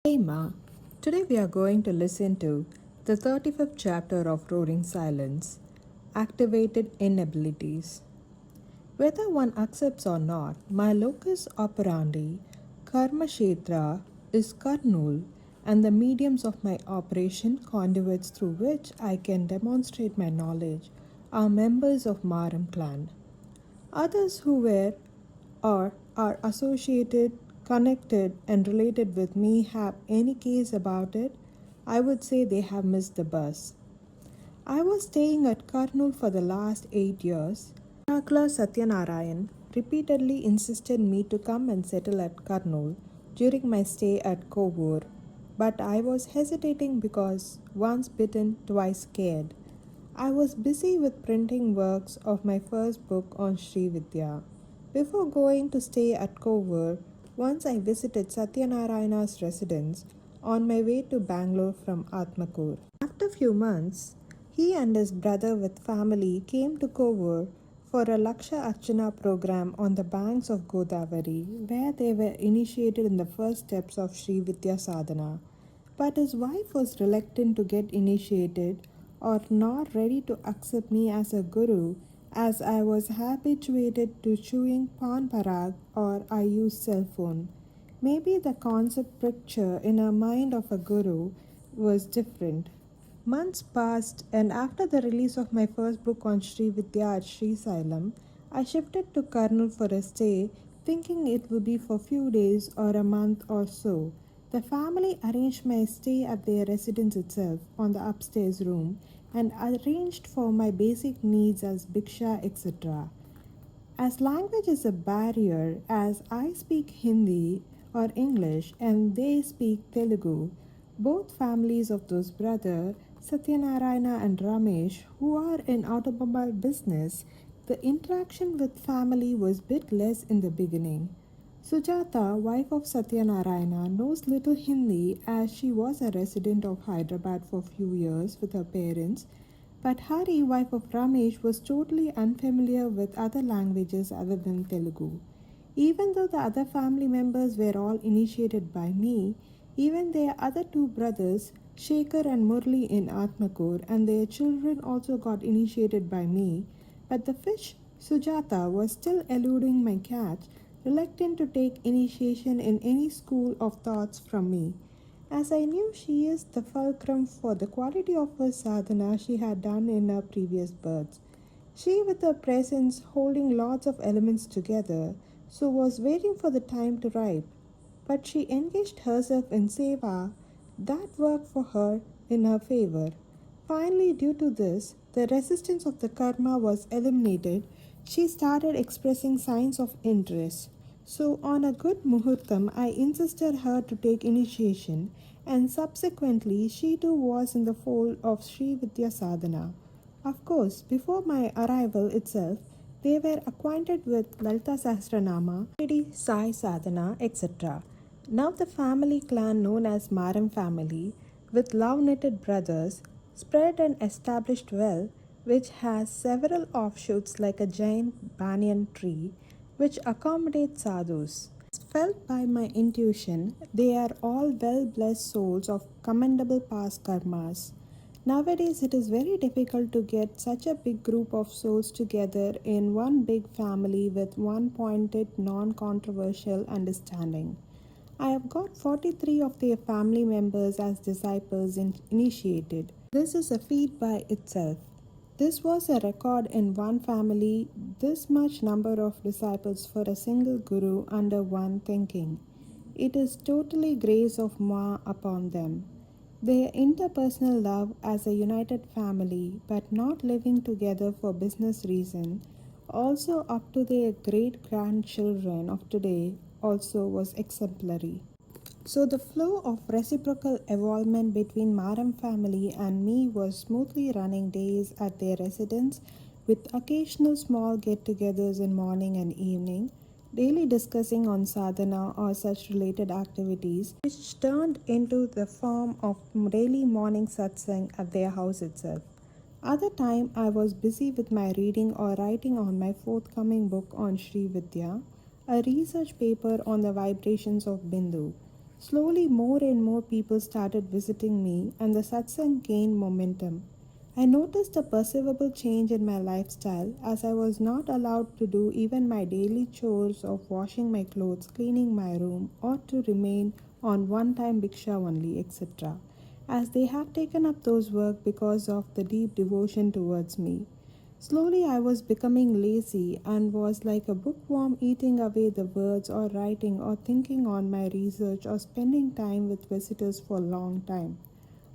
Hey Ma, today we are going to listen to the 35th chapter of Roaring Silence, Activated Inabilities. Whether one accepts or not, my locus operandi, karma kshetra, is Karnool, and the mediums of my operation, conduits through which I can demonstrate my knowledge, are members of Maram clan. Others who were or are associated, connected, and related with me have any case about it, I would say they have missed the bus. I was staying at Karnool for the last 8 years. Chakla Satyanarayan repeatedly insisted me to come and settle at Karnool during my stay at Kovur, but I was hesitating because once bitten, twice scared. I was busy with printing works of my first book on Sri Vidya. Before going to stay at Kovur, once I visited Satyanarayana's residence on my way to Bangalore from Atmakur. After a few months, he and his brother with family came to Kovur for a Laksha Archana program on the banks of Godavari, where they were initiated in the first steps of Sri Vidya Sadhana. But his wife was reluctant to get initiated or not ready to accept me as a guru, as I was habituated to chewing pan parag or I used cell phone. Maybe the concept picture in her mind of a guru was different. Months passed, and after the release of my first book on Sri Vidya at Sri Sailam, I shifted to Karnool for a stay, thinking it would be for few days or a month or so. The family arranged my stay at their residence itself on the upstairs room and arranged for my basic needs as bhiksha, etc. As language is a barrier, as I speak Hindi or English and they speak Telugu, both families of those brothers, Satyanarayana and Ramesh, who are in automobile business, the interaction with family was bit less in the beginning. Sujata, wife of Satyanarayana, knows little Hindi as she was a resident of Hyderabad for few years with her parents, but Hari, wife of Ramesh, was totally unfamiliar with other languages other than Telugu. Even though the other family members were all initiated by me, even their other two brothers, Shekhar and Murli in Atmakur, and their children also got initiated by me, but the fish, Sujata, was still eluding my catch, reluctant to take initiation in any school of thoughts from me, as I knew she is the fulcrum for the quality of her sadhana she had done in her previous births. She, with her presence holding lots of elements together, so was waiting for the time to ripe. But she engaged herself in seva that worked for her in her favor. Finally, due to this, the resistance of the karma was eliminated. She started expressing signs of interest. So, on a good muhurtam, I insisted her to take initiation, and subsequently, she too was in the fold of Sri Vidya Sadhana. Of course, before my arrival itself, they were acquainted with Lalita Sahasranama, Sai Sadhana, etc. Now the family clan known as Maram family, with love-knitted brothers, spread and established well, which has several offshoots like a giant banyan tree, which accommodates sadhus. Felt by my intuition, they are all well-blessed souls of commendable past karmas. Nowadays, it is very difficult to get such a big group of souls together in one big family with one pointed, non controversial understanding. I have got 43 of their family members as disciples initiated. This is a feat by itself. This was a record in one family, this much number of disciples for a single guru under one thinking. It is totally grace of Ma upon them. Their interpersonal love as a united family, but not living together for business reason, also up to their great grandchildren of today, also was exemplary. So the flow of reciprocal involvement between Maram family and me was smoothly running days at their residence with occasional small get-togethers in morning and evening, daily discussing on sadhana or such related activities, which turned into the form of daily morning satsang at their house itself. Other time I was busy with my reading or writing on my forthcoming book on Sri Vidya, a research paper on the vibrations of Bindu. Slowly, more and more people started visiting me, and the satsang gained momentum. I noticed a perceivable change in my lifestyle as I was not allowed to do even my daily chores of washing my clothes, cleaning my room, or to remain on one time bhiksha only, etc., as they have taken up those work because of the deep devotion towards me. Slowly, I was becoming lazy and was like a bookworm eating away the words or writing or thinking on my research or spending time with visitors for a long time.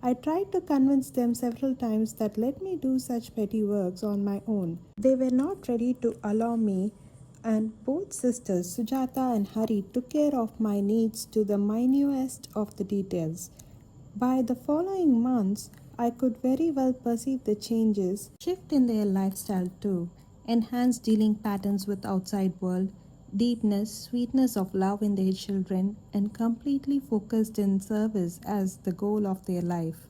I tried to convince them several times that let me do such petty works on my own. They were not ready to allow me, and both sisters, Sujata and Hari, took care of my needs to the minutest of the details. By the following months, I could very well perceive the changes, shift in their lifestyle too, enhanced dealing patterns with outside world, deepness, sweetness of love in their children, and completely focused in service as the goal of their life.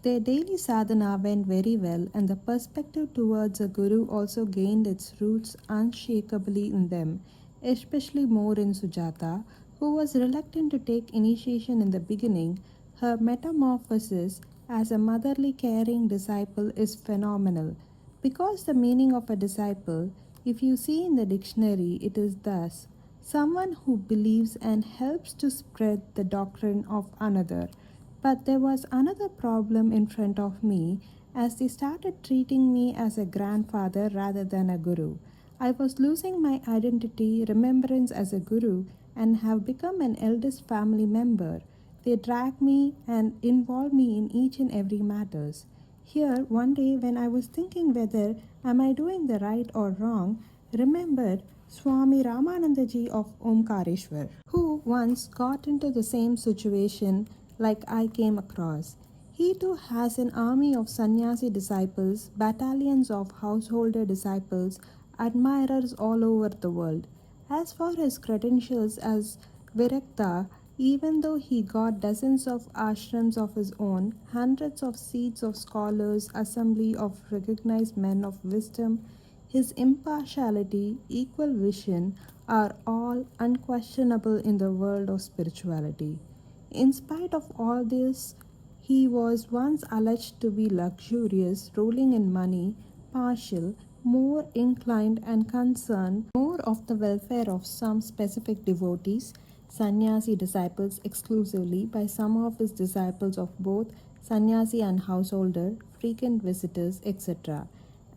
Their daily sadhana went very well, and the perspective towards a guru also gained its roots unshakably in them, especially more in Sujata, who was reluctant to take initiation in the beginning. Her metamorphosis as a motherly caring disciple is phenomenal. Because the meaning of a disciple, if you see in the dictionary, it is thus someone who believes and helps to spread the doctrine of another. But there was another problem in front of me as they started treating me as a grandfather rather than a guru. I was losing my identity, remembrance as a guru, and have become an eldest family member. They drag me and involve me in each and every matters. Here, one day when I was thinking whether am I doing the right or wrong, remembered Swami Ramanandaji of Omkareshwar, who once got into the same situation like I came across. He too has an army of sannyasi disciples, battalions of householder disciples, admirers all over the world. As for his credentials as Virakta, even though he got dozens of ashrams of his own, hundreds of seats of scholars, assembly of recognized men of wisdom, his impartiality, equal vision are all unquestionable in the world of spirituality. In spite of all this, he was once alleged to be luxurious, rolling in money, partial, more inclined and concerned more of the welfare of some specific devotees, sannyasi disciples exclusively, by some of his disciples of both sannyasi and householder, frequent visitors, etc.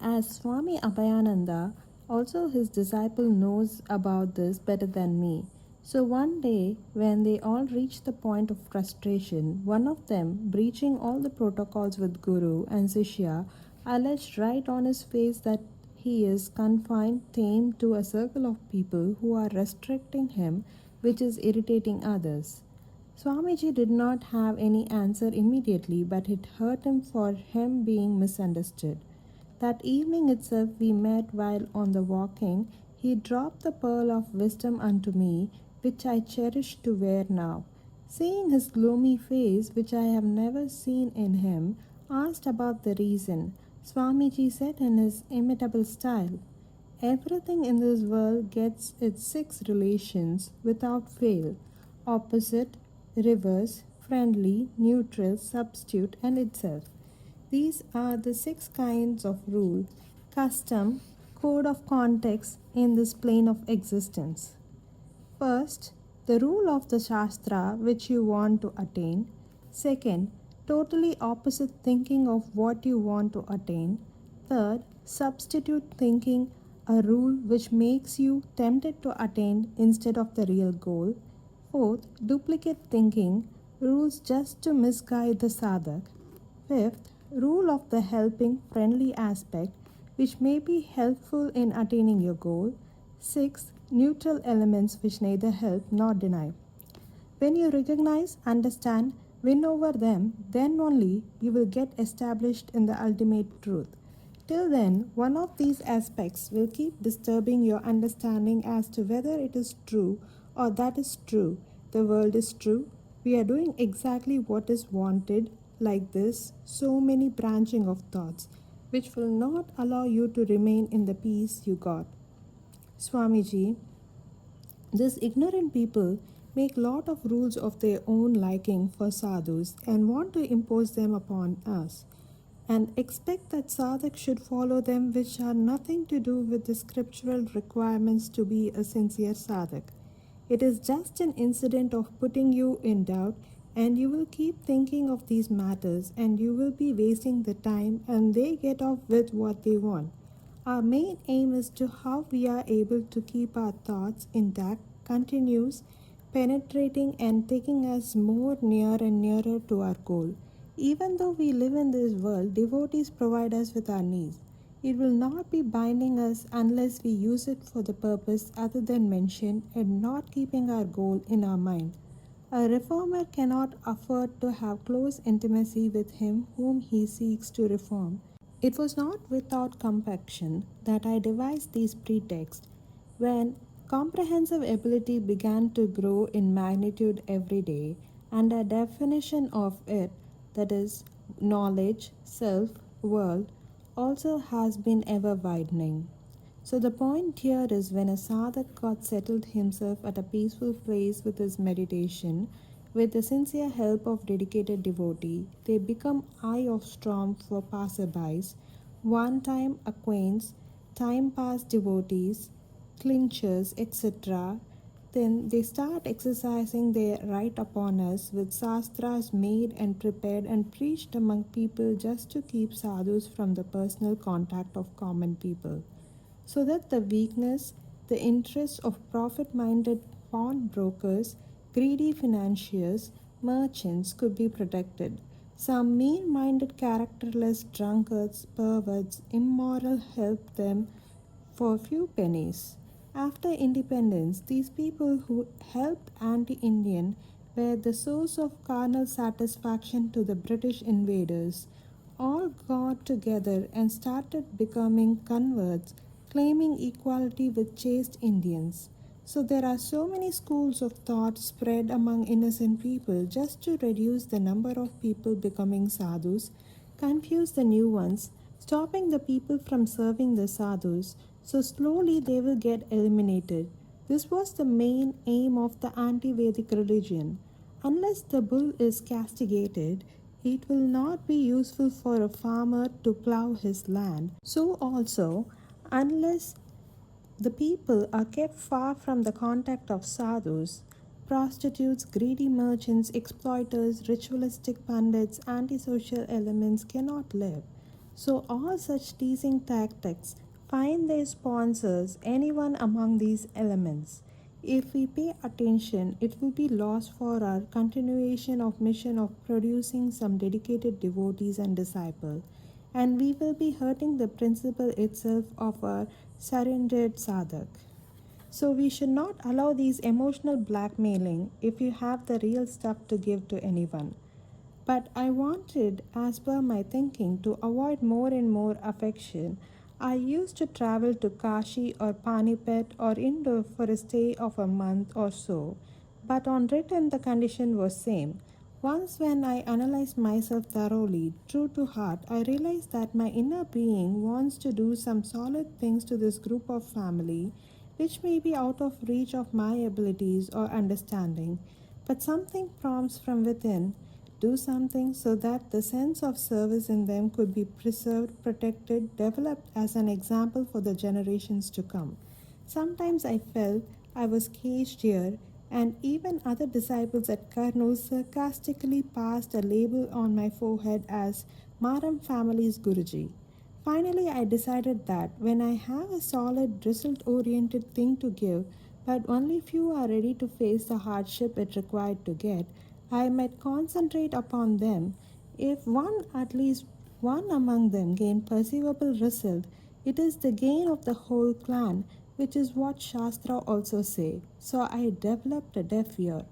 As Swami Abhayananda, also his disciple knows about this better than me. So one day, when they all reached the point of frustration, one of them, breaching all the protocols with Guru and Sishya, alleged right on his face that he is confined, tamed to a circle of people who are restricting him, which is irritating others. Swamiji did not have any answer immediately, but it hurt him for him being misunderstood. That evening itself we met while on the walking. He dropped the pearl of wisdom unto me, which I cherish to wear now. Seeing his gloomy face, which I have never seen in him, asked about the reason. Swamiji said in his imitable style, everything in this world gets its six relations without fail: opposite, reverse, friendly, neutral, substitute, and itself. These are the six kinds of rule, custom, code of context in this plane of existence. First, the rule of the Shastra which you want to attain. Second, totally opposite thinking of what you want to attain. Third, substitute thinking, a rule which makes you tempted to attain instead of the real goal. Fourth, duplicate thinking, rules just to misguide the sadhak. Fifth, rule of the helping friendly aspect which may be helpful in attaining your goal. Sixth, neutral elements which neither help nor deny. When you recognize, understand, win over them, then only you will get established in the ultimate truth. Till then, one of these aspects will keep disturbing your understanding as to whether it is true or that is true. The world is true. We are doing exactly what is wanted, like this, so many branching of thoughts, which will not allow you to remain in the peace you got. Swamiji, these ignorant people make lot of rules of their own liking for sadhus and want to impose them upon us, and expect that sadhak should follow them, which are nothing to do with the scriptural requirements to be a sincere sadhak. It is just an incident of putting you in doubt, and you will keep thinking of these matters, and you will be wasting the time, and they get off with what they want. Our main aim is to how we are able to keep our thoughts intact, continuous, penetrating, and taking us more near and nearer to our goal. Even though we live in this world, devotees provide us with our needs. It will not be binding us unless we use it for the purpose other than mentioned and not keeping our goal in our mind. A reformer cannot afford to have close intimacy with him whom he seeks to reform. It was not without compunction that I devised these pretexts. When comprehensive ability began to grow in magnitude every day, and a definition of it, that is, knowledge, self, world, also has been ever widening. So the point here is when a sadhak got settled himself at a peaceful place with his meditation, with the sincere help of dedicated devotee, they become eye of storm for passerbys, one-time acquaintance, time-pass devotees, clinchers, etc. Then they start exercising their right upon us with sastras made and prepared and preached among people just to keep sadhus from the personal contact of common people, so that the weakness, the interests of profit minded pawnbrokers, greedy financiers, merchants could be protected. Some mean minded, characterless drunkards, perverts, immoral help them for a few pennies. After independence, these people who helped anti Indian were the source of carnal satisfaction to the British invaders. All got together and started becoming converts, claiming equality with chaste Indians. So there are so many schools of thought spread among innocent people just to reduce the number of people becoming sadhus, confuse the new ones, stopping the people from serving the sadhus, so slowly they will get eliminated. This was the main aim of the anti Vedic religion. Unless the bull is castigated, it will not be useful for a farmer to plough his land. So, also, unless the people are kept far from the contact of sadhus, prostitutes, greedy merchants, exploiters, ritualistic pundits, antisocial elements cannot live. So, all such teasing tactics find their sponsors anyone among these elements. If we pay attention, it will be lost for our continuation of mission of producing some dedicated devotees and disciples, and we will be hurting the principle itself of our surrendered sadhak. So we should not allow these emotional blackmailing if you have the real stuff to give to anyone. But I wanted, as per my thinking, to avoid more and more affection. I used to travel to Kashi or Panipat or Indore for a stay of a month or so, but on return the condition was same. Once when I analyzed myself thoroughly, true to heart, I realized that my inner being wants to do some solid things to this group of family, which may be out of reach of my abilities or understanding, but something prompts from within, do something so that the sense of service in them could be preserved, protected, developed as an example for the generations to come. Sometimes I felt I was caged here, and even other disciples at Karnool sarcastically passed a label on my forehead as Maram family's Guruji. Finally, I decided that when I have a solid, result oriented thing to give, but only few are ready to face the hardship it required to get, I might concentrate upon them. If one, at least one among them, gain perceivable result, it is the gain of the whole clan, which is what Shastra also say. So I developed a deaf ear.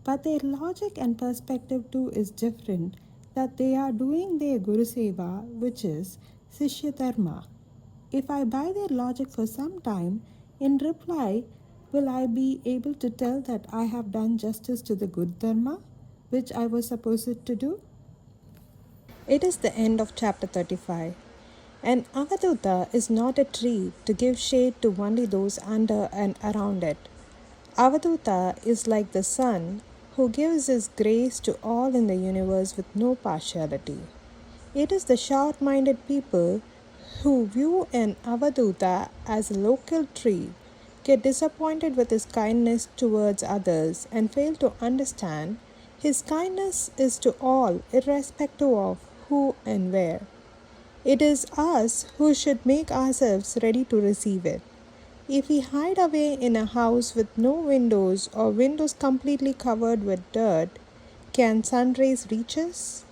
But their logic and perspective too is different, that they are doing their Guru Seva, which is Sishya Dharma. If I buy their logic for some time, in reply, will I be able to tell that I have done justice to the good Dharma, which I was supposed to do? It is the end of chapter 35. An Avadhoota is not a tree to give shade to only those under and around it. Avadhoota is like the sun who gives his grace to all in the universe with no partiality. It is the short minded people who view an Avadhoota as a local tree, get disappointed with his kindness towards others, and fail to understand his kindness is to all, irrespective of who and where. It is us who should make ourselves ready to receive it. If we hide away in a house with no windows or windows completely covered with dirt, can sun rays reach us?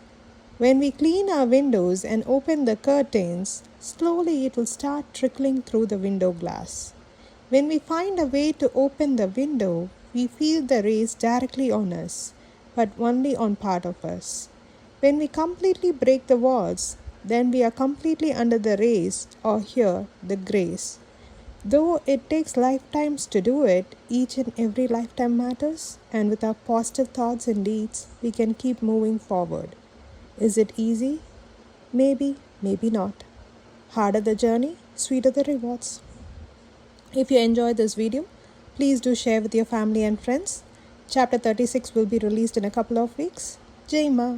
When we clean our windows and open the curtains, slowly it will start trickling through the window glass. When we find a way to open the window, we feel the rays directly on us, but only on part of us. When we completely break the walls, then we are completely under the rays or hear the grace. Though it takes lifetimes to do it, each and every lifetime matters, and with our positive thoughts and deeds, we can keep moving forward. Is it easy? Maybe, maybe not. Harder the journey, sweeter the rewards. If you enjoyed this video, please do share with your family and friends. Chapter 36 will be released in a couple of weeks. Jai Ma.